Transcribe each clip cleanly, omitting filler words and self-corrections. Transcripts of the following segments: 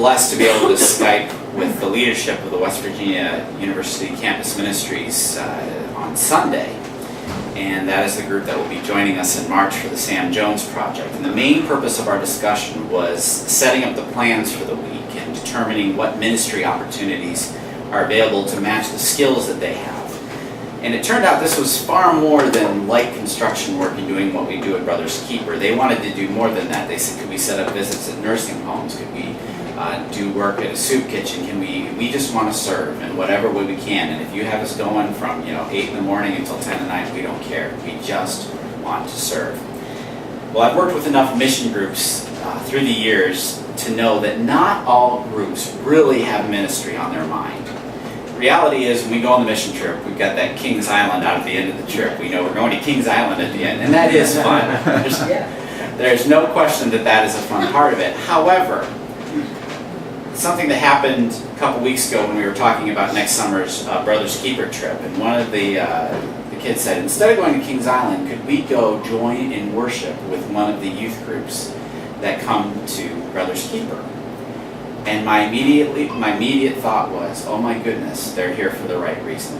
blessed to be able to Skype with the leadership of the West Virginia University Campus Ministries on Sunday. And that is the group that will be joining us in March for the Sam Jones Project. And the main purpose of our discussion was setting up the plans for the week and determining what ministry opportunities are available to match the skills that they have. And it turned out this was far more than light construction work and doing what we do at Brothers Keeper. They wanted to do more than that. They said, could we set up visits at nursing homes? Could we do work at a soup kitchen? We just want to serve in whatever way we can. And if you have us going from 8 in the morning until 10 at night, we don't care. We just want to serve. Well, I've worked with enough mission groups through the years to know that not all groups really have ministry on their mind. Reality is, when we go on the mission trip, we've got that Kings Island out at the end of the trip. We know we're going to Kings Island at the end, and that is fun. There's no question that is a fun part of it. However, something that happened a couple weeks ago when we were talking about next summer's Brothers Keeper trip, and one of the kids said, instead of going to Kings Island, could we go join in worship with one of the youth groups that come to Brothers Keeper? And my immediate thought was, oh my goodness, they're here for the right reason.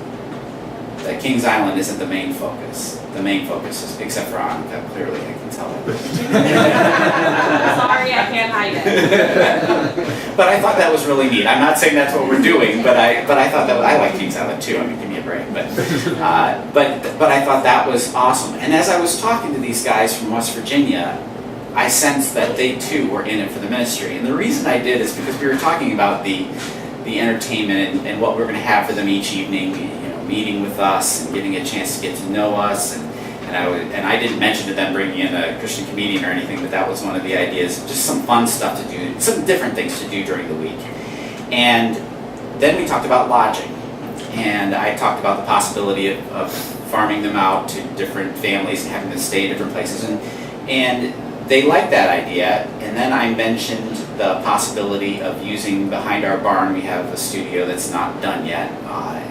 That Kings Island isn't the main focus. The main focus is, except for Annika, clearly I can tell it. Sorry, I can't hide it. But I thought that was really neat. I'm not saying that's what we're doing, but I thought that I like Kings Island too. I mean, give me a break. But I thought that was awesome. And as I was talking to these guys from West Virginia, I sensed that they too were in it for the ministry. And the reason I did is because we were talking about the entertainment and what we're going to have for them each evening, meeting with us and getting a chance to get to know us. And I didn't mention to them bringing in a Christian comedian or anything, but that was one of the ideas, just some fun stuff to do, some different things to do during the week. And then we talked about lodging. And I talked about the possibility of farming them out to different families and having them stay at different places. And they liked that idea, and then I mentioned the possibility of using behind our barn. We have a studio that's not done yet,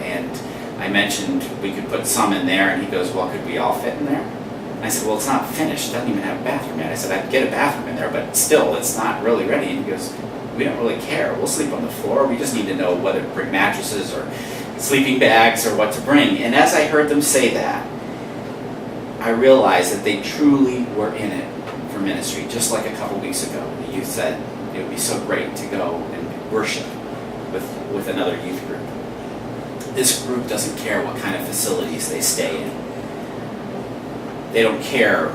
and I mentioned we could put some in there, and he goes, well, could we all fit in there? And I said, well, it's not finished. It doesn't even have a bathroom yet. I said, I'd get a bathroom in there, but still, it's not really ready. And he goes, we don't really care. We'll sleep on the floor. We just need to know whether to bring mattresses or sleeping bags or what to bring. And as I heard them say that, I realized that they truly were in it ministry. Just like a couple weeks ago, the youth said it would be so great to go and worship with another youth group. This group doesn't care what kind of facilities they stay in. They don't care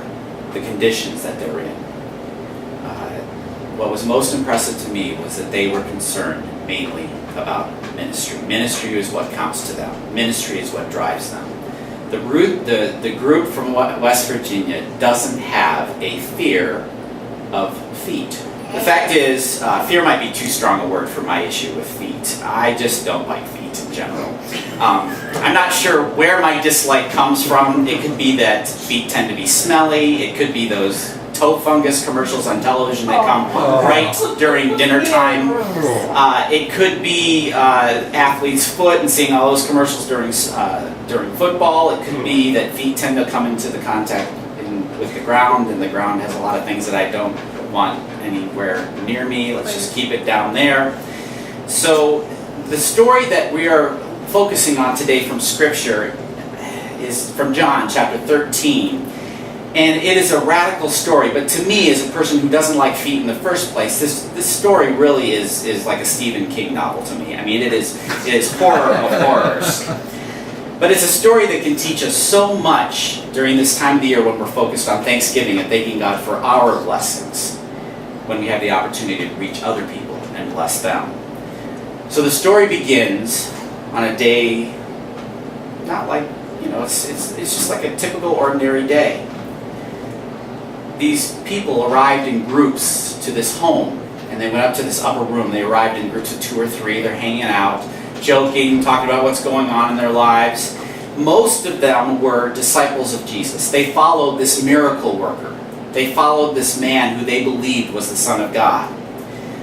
the conditions that they're in. What was most impressive to me was that they were concerned mainly about ministry. Ministry is what counts to them. Ministry is what drives them. The group from West Virginia doesn't have a fear of feet. The fact is, fear might be too strong a word for my issue with feet. I just don't like feet in general. I'm not sure where my dislike comes from. It could be that feet tend to be smelly. It could be those toe fungus commercials on television that come right during dinner time. It could be athlete's foot and seeing all those commercials during football. It could be that feet tend to come into the contact with the ground, and the ground has a lot of things that I don't want anywhere near me. Let's just keep it down there. So the story that we are focusing on today from Scripture is from John chapter 13. And it is a radical story, but to me, as a person who doesn't like feet in the first place, this story really is like a Stephen King novel to me. I mean, it is horror of horrors. But it's a story that can teach us so much during this time of the year when we're focused on Thanksgiving and thanking God for our blessings, when we have the opportunity to reach other people and bless them. So the story begins on a day, not like, it's just like a typical ordinary day. These people arrived in groups to this home, and they went up to this upper room. They arrived in groups of 2 or 3. They're hanging out, joking, talking about what's going on in their lives. Most of them were disciples of Jesus. They followed this miracle worker. They followed this man who they believed was the Son of God.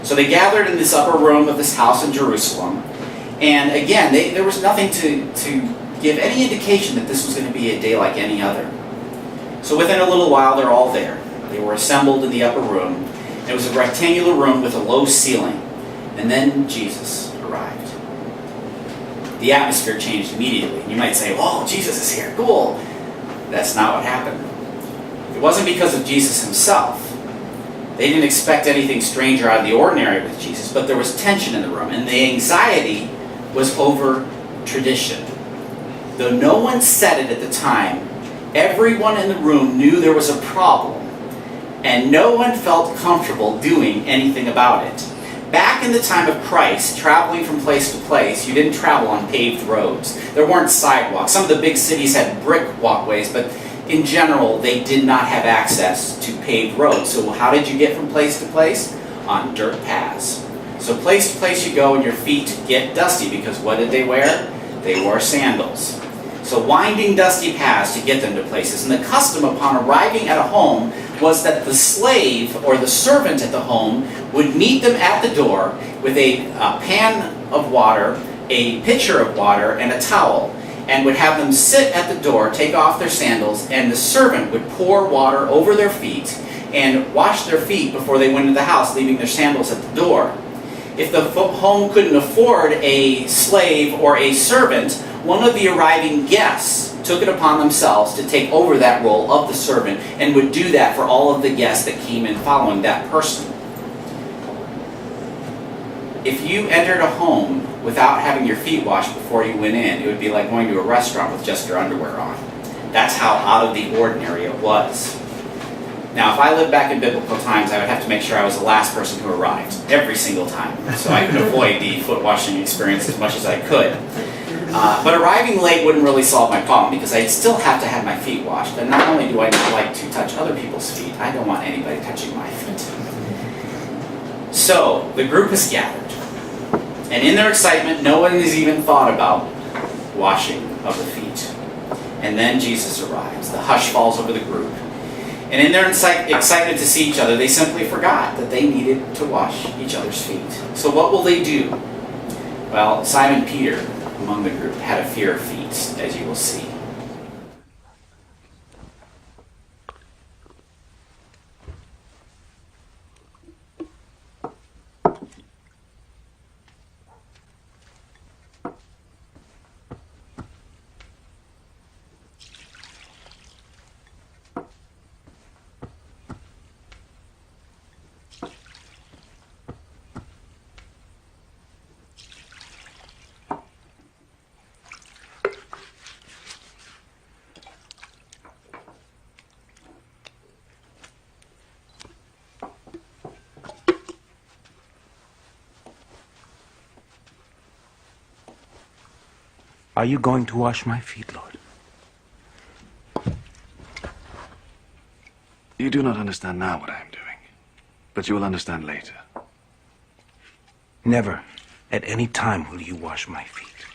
So they gathered in this upper room of this house in Jerusalem. And again, there was nothing to give any indication that this was going to be a day like any other. So within a little while, they're all there. They were assembled in the upper room. It was a rectangular room with a low ceiling. And then Jesus arrived. The atmosphere changed immediately. You might say, "Oh, Jesus is here, cool." That's not what happened. It wasn't because of Jesus himself. They didn't expect anything strange or out of the ordinary with Jesus, but there was tension in the room, and the anxiety was over tradition. Though no one said it at the time, everyone in the room knew there was a problem, and no one felt comfortable doing anything about it. Back in the time of Christ, traveling from place to place, you didn't travel on paved roads. There weren't sidewalks. Some of the big cities had brick walkways, but in general, they did not have access to paved roads. So how did you get from place to place? On dirt paths. So place to place you go and your feet get dusty, because what did they wear? They wore sandals. So winding dusty paths to get them to places. And the custom upon arriving at a home was that the slave or the servant at the home would meet them at the door with a pan of water, a pitcher of water, and a towel, and would have them sit at the door, take off their sandals, and the servant would pour water over their feet and wash their feet before they went into the house, leaving their sandals at the door. If the home couldn't afford a slave or a servant, one of the arriving guests took it upon themselves to take over that role of the servant and would do that for all of the guests that came in following that person. If you entered a home without having your feet washed before you went in, it would be like going to a restaurant with just your underwear on. That's how out of the ordinary it was. Now, if I lived back in biblical times, I would have to make sure I was the last person who arrived every single time, so I could avoid the foot washing experience as much as I could. But arriving late wouldn't really solve my problem, because I'd still have to have my feet washed. And not only do I not like to touch other people's feet, I don't want anybody touching my feet. So, the group is gathered. And in their excitement, no one has even thought about washing of the feet. And then Jesus arrives. The hush falls over the group. And in their excitement to see each other, they simply forgot that they needed to wash each other's feet. So what will they do? Well, Simon Peter, among the group, had a fear of feet, as you will see. Are you going to wash my feet, Lord? You do not understand now what I am doing, but you will understand later. Never, at any time, will you wash my feet.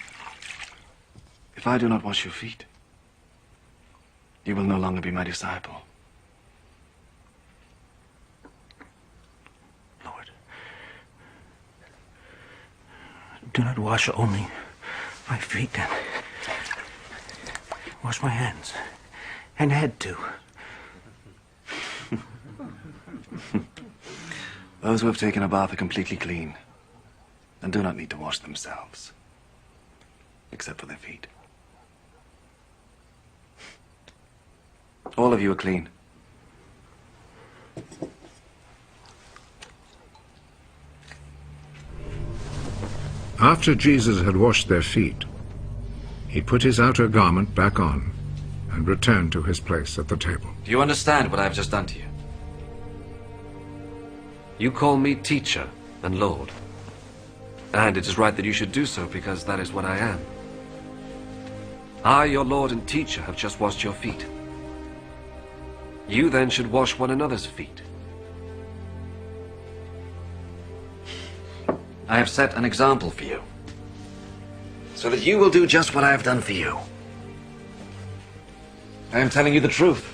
If I do not wash your feet, you will no longer be my disciple. Lord, do not wash only my feet, and wash my hands and head too. Those who have taken a bath are completely clean and do not need to wash themselves, except for their feet. All of you are clean. After Jesus had washed their feet, he put his outer garment back on and returned to his place at the table. Do you understand what I have just done to you? You call me teacher and Lord. And it is right that you should do so, because that is what I am. I, your Lord and teacher, have just washed your feet. You then should wash one another's feet. I have set an example for you, so that you will do just what I have done for you. I am telling you the truth.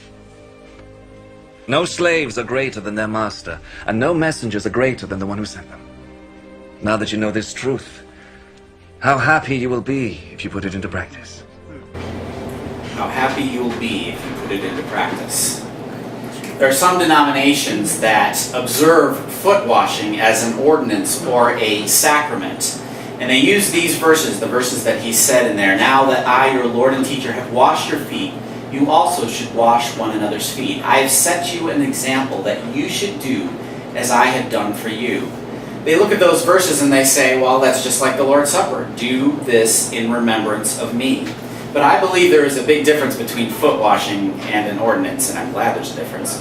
No slaves are greater than their master, and no messengers are greater than the one who sent them. Now that you know this truth, how happy you will be if you put it into practice. How happy you'll be if you put it into practice. There are some denominations that observe foot washing as an ordinance or a sacrament. And they use these verses, the verses that he said in there, "Now that I, your Lord and teacher, have washed your feet, you also should wash one another's feet. I have set you an example that you should do as I have done for you." They look at those verses and they say, well, that's just like the Lord's Supper. Do this in remembrance of me. But I believe there is a big difference between foot washing and an ordinance, and I'm glad there's a difference.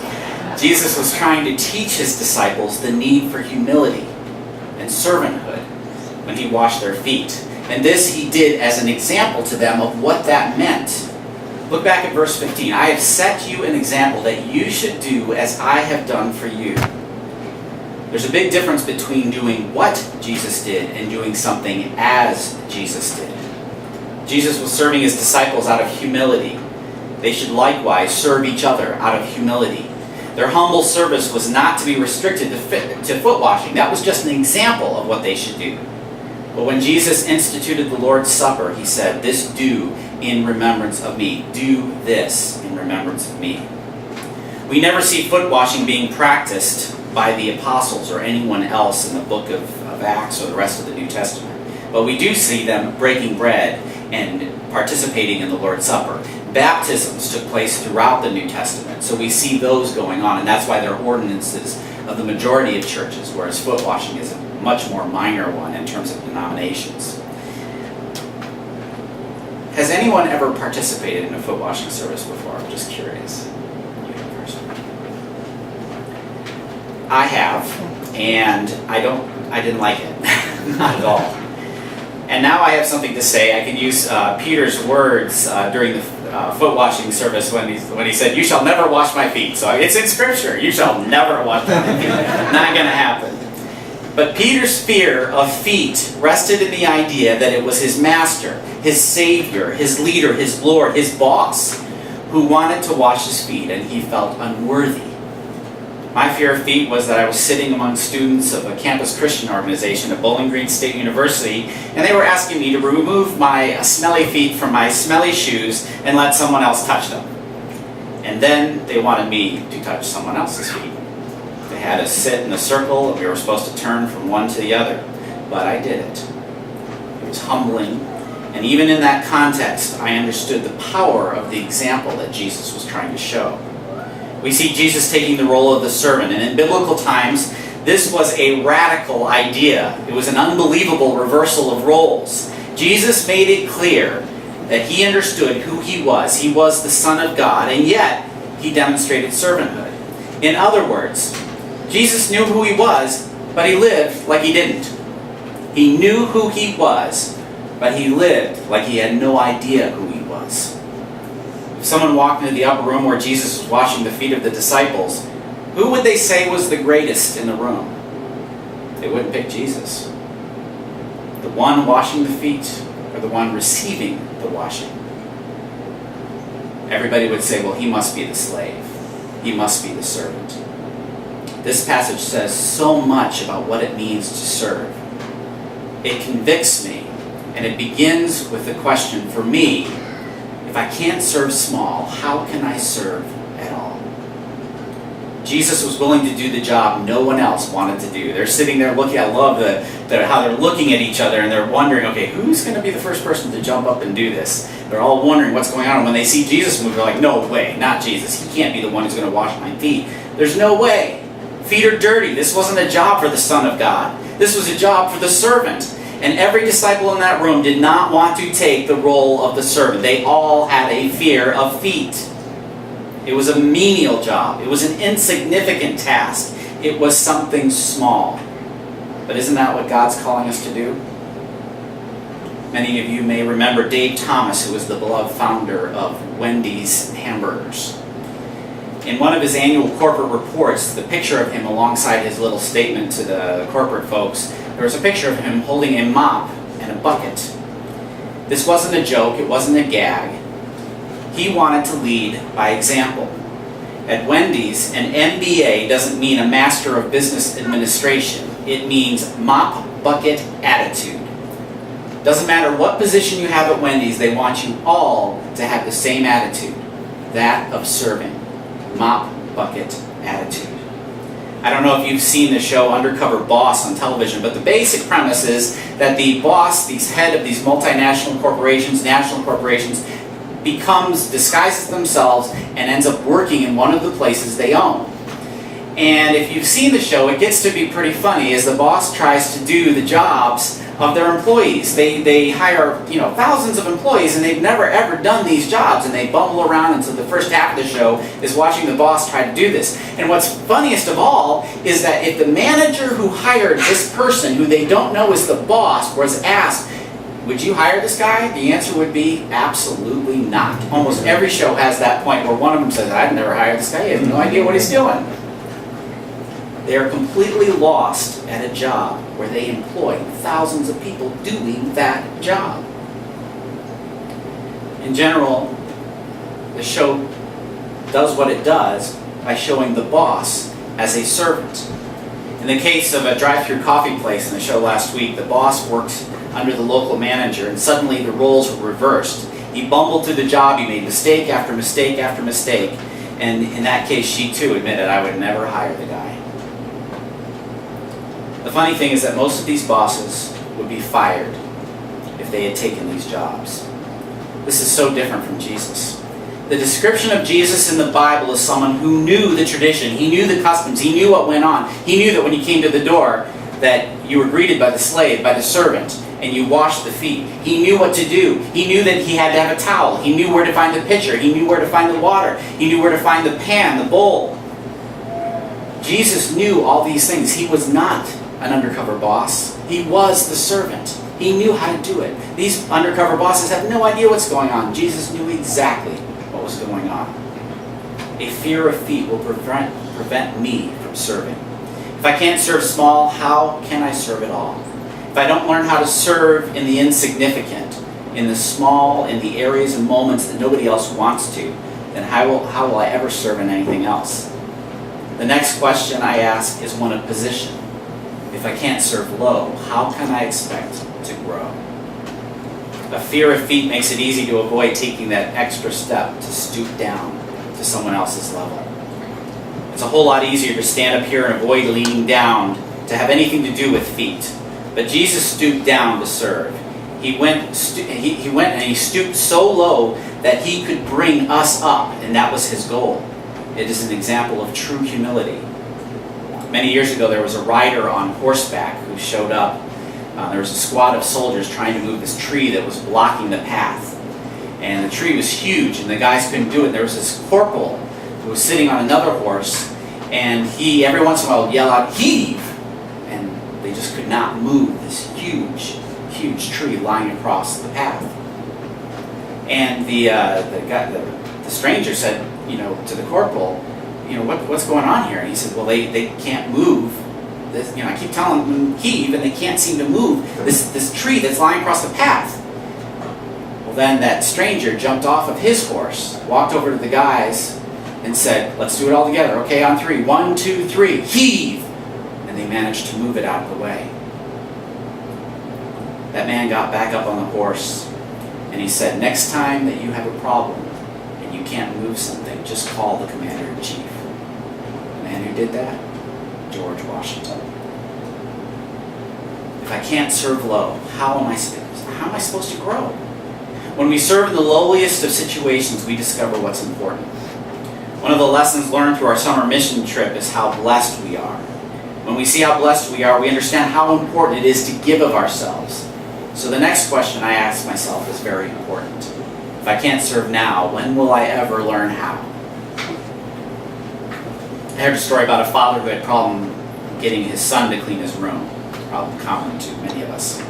Jesus was trying to teach his disciples the need for humility and servanthood when he washed their feet. And this he did as an example to them of what that meant. Look back at verse 15. "I have set you an example that you should do as I have done for you." There's a big difference between doing what Jesus did and doing something as Jesus did. Jesus was serving his disciples out of humility. They should likewise serve each other out of humility. Their humble service was not to be restricted to foot washing. That was just an example of what they should do. But when Jesus instituted the Lord's Supper, he said, "This do in remembrance of me." Do this in remembrance of me. We never see foot washing being practiced by the apostles or anyone else in the book of Acts or the rest of the New Testament. But we do see them breaking bread and participating in the Lord's Supper. Baptisms took place throughout the New Testament, so we see those going on, and that's why they're ordinances of the majority of churches, whereas foot washing is a much more minor one in terms of denominations. Has anyone ever participated in a foot washing service before? I'm just curious. I have, and I didn't like it, not at all. And now I have something to say. I can use Peter's words during the foot washing service when he said, "You shall never wash my feet." So it's in Scripture. You shall never wash my feet. Not going to happen. But Peter's fear of feet rested in the idea that it was his master, his savior, his leader, his Lord, his boss, who wanted to wash his feet, and he felt unworthy. My fear of feet was that I was sitting among students of a campus Christian organization at Bowling Green State University, and they were asking me to remove my smelly feet from my smelly shoes and let someone else touch them. And then they wanted me to touch someone else's feet. They had us sit in a circle, and we were supposed to turn from one to the other. But I did it. It was humbling, and even in that context, I understood the power of the example that Jesus was trying to show. We see Jesus taking the role of the servant, and in biblical times, this was a radical idea. It was an unbelievable reversal of roles. Jesus made it clear that he understood who he was. He was the Son of God, and yet he demonstrated servanthood. In other words, Jesus knew who he was, but he lived like he didn't. He knew who he was, but he lived like he had no idea who he was. If someone walked into the upper room where Jesus was washing the feet of the disciples, who would they say was the greatest in the room? They wouldn't pick Jesus. The one washing the feet or the one receiving the washing? Everybody would say, well, he must be the slave. He must be the servant. This passage says so much about what it means to serve. It convicts me, and it begins with the question for me, if I can't serve small, how can I serve at all? Jesus was willing to do the job no one else wanted to do. They're sitting there looking, I love how they're looking at each other, and they're wondering, okay, who's going to be the first person to jump up and do this? They're all wondering what's going on. And when they see Jesus move, they're like, no way, not Jesus. He can't be the one who's going to wash my feet. There's no way. Feet are dirty. This wasn't a job for the Son of God. This was a job for the servant. And every disciple in that room did not want to take the role of the servant. They all had a fear of feet. It was a menial job. It was an insignificant task. It was something small. But isn't that what God's calling us to do? Many of you may remember Dave Thomas, who was the beloved founder of Wendy's Hamburgers. In one of his annual corporate reports, the picture of him alongside his little statement to the corporate folks, there was a picture of him holding a mop and a bucket. This wasn't a joke, it wasn't a gag. He wanted to lead by example. At Wendy's, an MBA doesn't mean a Master of Business Administration. It means mop bucket attitude. Doesn't matter what position you have at Wendy's, they want you all to have the same attitude, that of serving. Mop bucket attitude. I don't know if you've seen the show Undercover Boss on television, but the basic premise is that the boss, the head of these multinational corporations, national corporations, disguises themselves and ends up working in one of the places they own. And if you've seen the show, it gets to be pretty funny as the boss tries to do the jobs of their employees. They hire thousands of employees and they've never ever done these jobs, and they bumble around, and so the first half of the show is watching the boss try to do this. And what's funniest of all is that if the manager who hired this person, who they don't know is the boss, was asked, would you hire this guy? The answer would be absolutely not. Almost every show has that point where one of them says, I've never hired this guy, he has no idea what he's doing. They are completely lost at a job where they employ thousands of people doing that job. In general, the show does what it does by showing the boss as a servant. In the case of a drive-thru coffee place in the show last week, the boss worked under the local manager, and suddenly the roles were reversed. He bumbled through the job, he made mistake after mistake after mistake, and in that case she too admitted, I would never hire the guy. The funny thing is that most of these bosses would be fired if they had taken these jobs. This is so different from Jesus. The description of Jesus in the Bible is someone who knew the tradition, he knew the customs, he knew what went on. He knew that when you came to the door that you were greeted by the slave, by the servant, and you washed the feet. He knew what to do. He knew that he had to have a towel. He knew where to find the pitcher. He knew where to find the water. He knew where to find the pan, the bowl. Jesus knew all these things. He was not an undercover boss. He was the servant. He knew how to do it. These undercover bosses have no idea what's going on. Jesus knew exactly what was going on. A fear of feet will prevent me from serving. If I can't serve small, how can I serve at all? If I don't learn how to serve in the insignificant, in the small, in the areas and moments that nobody else wants to, then how will I ever serve in anything else? The next question I ask is one of position. If I can't serve low, how can I expect to grow? A fear of feet makes it easy to avoid taking that extra step to stoop down to someone else's level. It's a whole lot easier to stand up here and avoid leaning down to have anything to do with feet. But Jesus stooped down to serve. He went and he stooped so low that he could bring us up, and that was his goal. It is an example of true humility. Many years ago, there was a rider on horseback who showed up. There was a squad of soldiers trying to move this tree that was blocking the path. And the tree was huge, and the guys couldn't do it. There was this corporal who was sitting on another horse, and he, every once in a while, would yell out, "Heave!" And they just could not move this huge, huge tree lying across the path. And the stranger said, to the corporal, what's going on here? And he said, well, they can't move. This, I keep telling them heave, and they can't seem to move this tree that's lying across the path. Well, then that stranger jumped off of his horse, walked over to the guys, and said, let's do it all together. Okay, on three. 1, 2, 3. Heave! And they managed to move it out of the way. That man got back up on the horse, and he said, next time that you have a problem and you can't move something, just call the commander-in-chief. The man who did that? George Washington. If I can't serve low, how am I supposed to grow? When we serve in the lowliest of situations, we discover what's important. One of the lessons learned through our summer mission trip is how blessed we are. When we see how blessed we are, we understand how important it is to give of ourselves. So the next question I ask myself is very important. If I can't serve now, when will I ever learn how? I heard a story about a father who had a problem getting his son to clean his room. Problem common to many of us.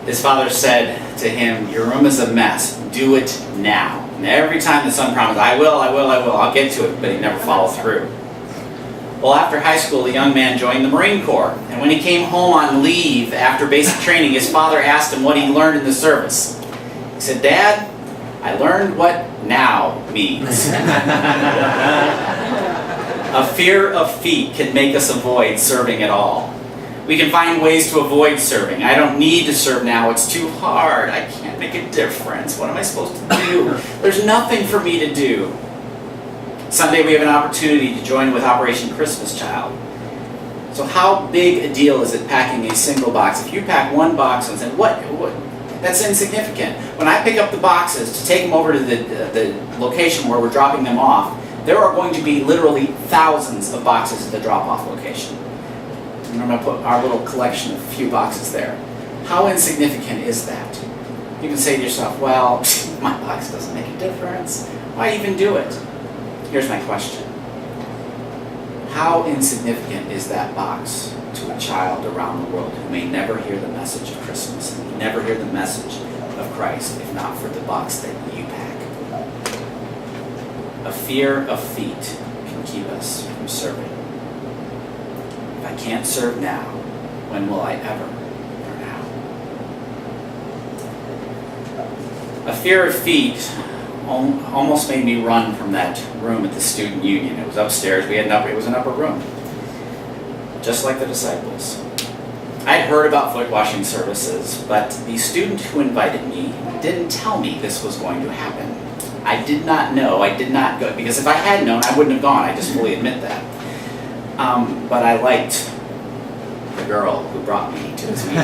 His father said to him, your room is a mess. Do it now. And every time the son promised, I will, I'll get to it, but he never followed through. Well, after high school, the young man joined the Marine Corps. And when he came home on leave after basic training, his father asked him what he learned in the service. He said, Dad, I learned what now means. A fear of feet can make us avoid serving at all. We can find ways to avoid serving. I don't need to serve now. It's too hard. I can't make a difference. What am I supposed to do? There's nothing for me to do. Sunday we have an opportunity to join with Operation Christmas Child. So how big a deal is it packing a single box? If you pack one box and say, what? That's insignificant. When I pick up the boxes to take them over to the location where we're dropping them off, there are going to be literally thousands of boxes at the drop-off location. And I'm going to put our little collection of few boxes there. How insignificant is that? You can say to yourself, well, my box doesn't make a difference. Why even do it? Here's my question. How insignificant is that box to a child around the world who may never hear the message of Christmas and never hear the message of Christ if not for the box that you pack? A fear of feet can keep us from serving. If I can't serve now, when will I ever learn how? A fear of feet almost made me run from that room at the student union. It was upstairs. It was an upper room, just like the disciples. I had heard about foot washing services, but the student who invited me didn't tell me this was going to happen. I did not know. I did not go, because if I had known, I wouldn't have gone. I just fully admit that. But I liked the girl who brought me to this meeting.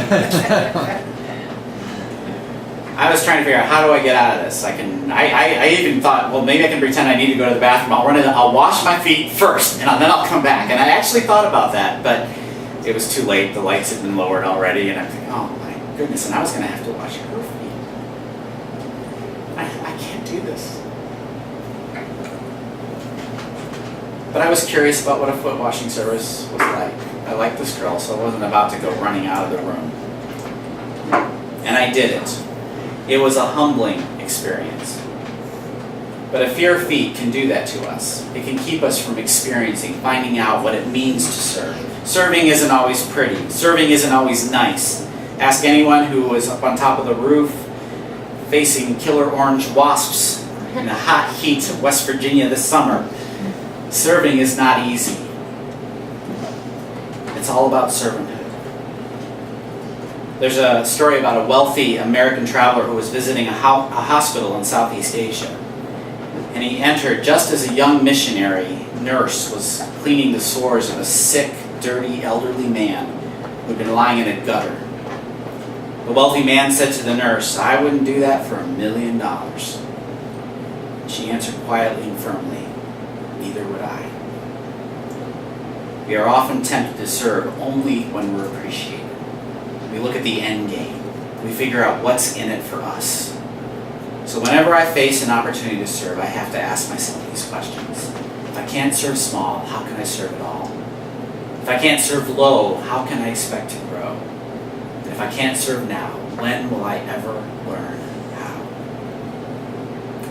I was trying to figure out, how do I get out of this? I even thought, well, maybe I can pretend I need to go to the bathroom. I'll wash my feet first, and then I'll come back. And I actually thought about that, but it was too late. The lights had been lowered already, and I'm thinking, oh my goodness, and I was going to have to wash her feet. I can't do this. But I was curious about what a foot washing service was like. I liked this girl, so I wasn't about to go running out of the room. And I did it. It was a humbling experience. But a fear of feet can do that to us. It can keep us from finding out what it means to serve. Serving isn't always pretty. Serving isn't always nice. Ask anyone who was up on top of the roof facing killer orange wasps in the hot heat of West Virginia this summer. Serving is not easy. It's all about servanthood. There's a story about a wealthy American traveler who was visiting a hospital in Southeast Asia. And he entered just as a young missionary nurse was cleaning the sores of a sick, dirty, elderly man who had been lying in a gutter. The wealthy man said to the nurse, "I wouldn't do that for $1 million. She answered quietly and firmly, "Neither would I." We are often tempted to serve only when we're appreciated. We look at the end game. We figure out what's in it for us. So whenever I face an opportunity to serve, I have to ask myself these questions. If I can't serve small, how can I serve at all? If I can't serve low, how can I expect to grow? And if I can't serve now, when will I ever learn how?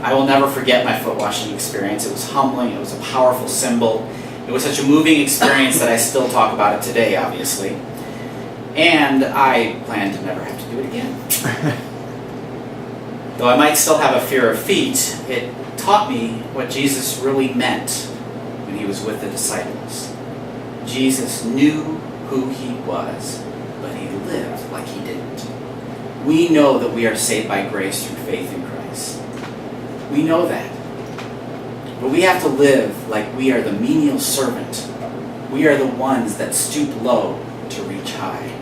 I will never forget my foot washing experience. It was humbling. It was a powerful symbol. It was such a moving experience that I still talk about it today, obviously. And I plan to never have to do it again. Though I might still have a fear of feet, it taught me what Jesus really meant when he was with the disciples. Jesus knew who he was, but he lived like he didn't. We know that we are saved by grace through faith in Christ. We know that. But we have to live like we are the menial servant. We are the ones that stoop low to reach high.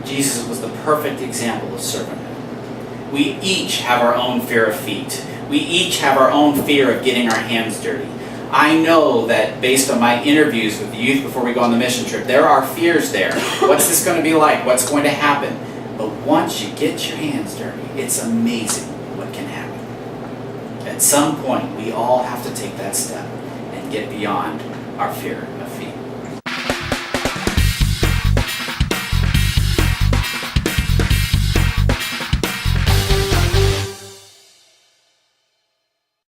Jesus was the perfect example of servanthood. We each have our own fear of feet. We each have our own fear of getting our hands dirty. I know that based on my interviews with the youth before we go on the mission trip, there are fears there. What's this going to be like? What's going to happen? But once you get your hands dirty, it's amazing what can happen. At some point, we all have to take that step and get beyond our fear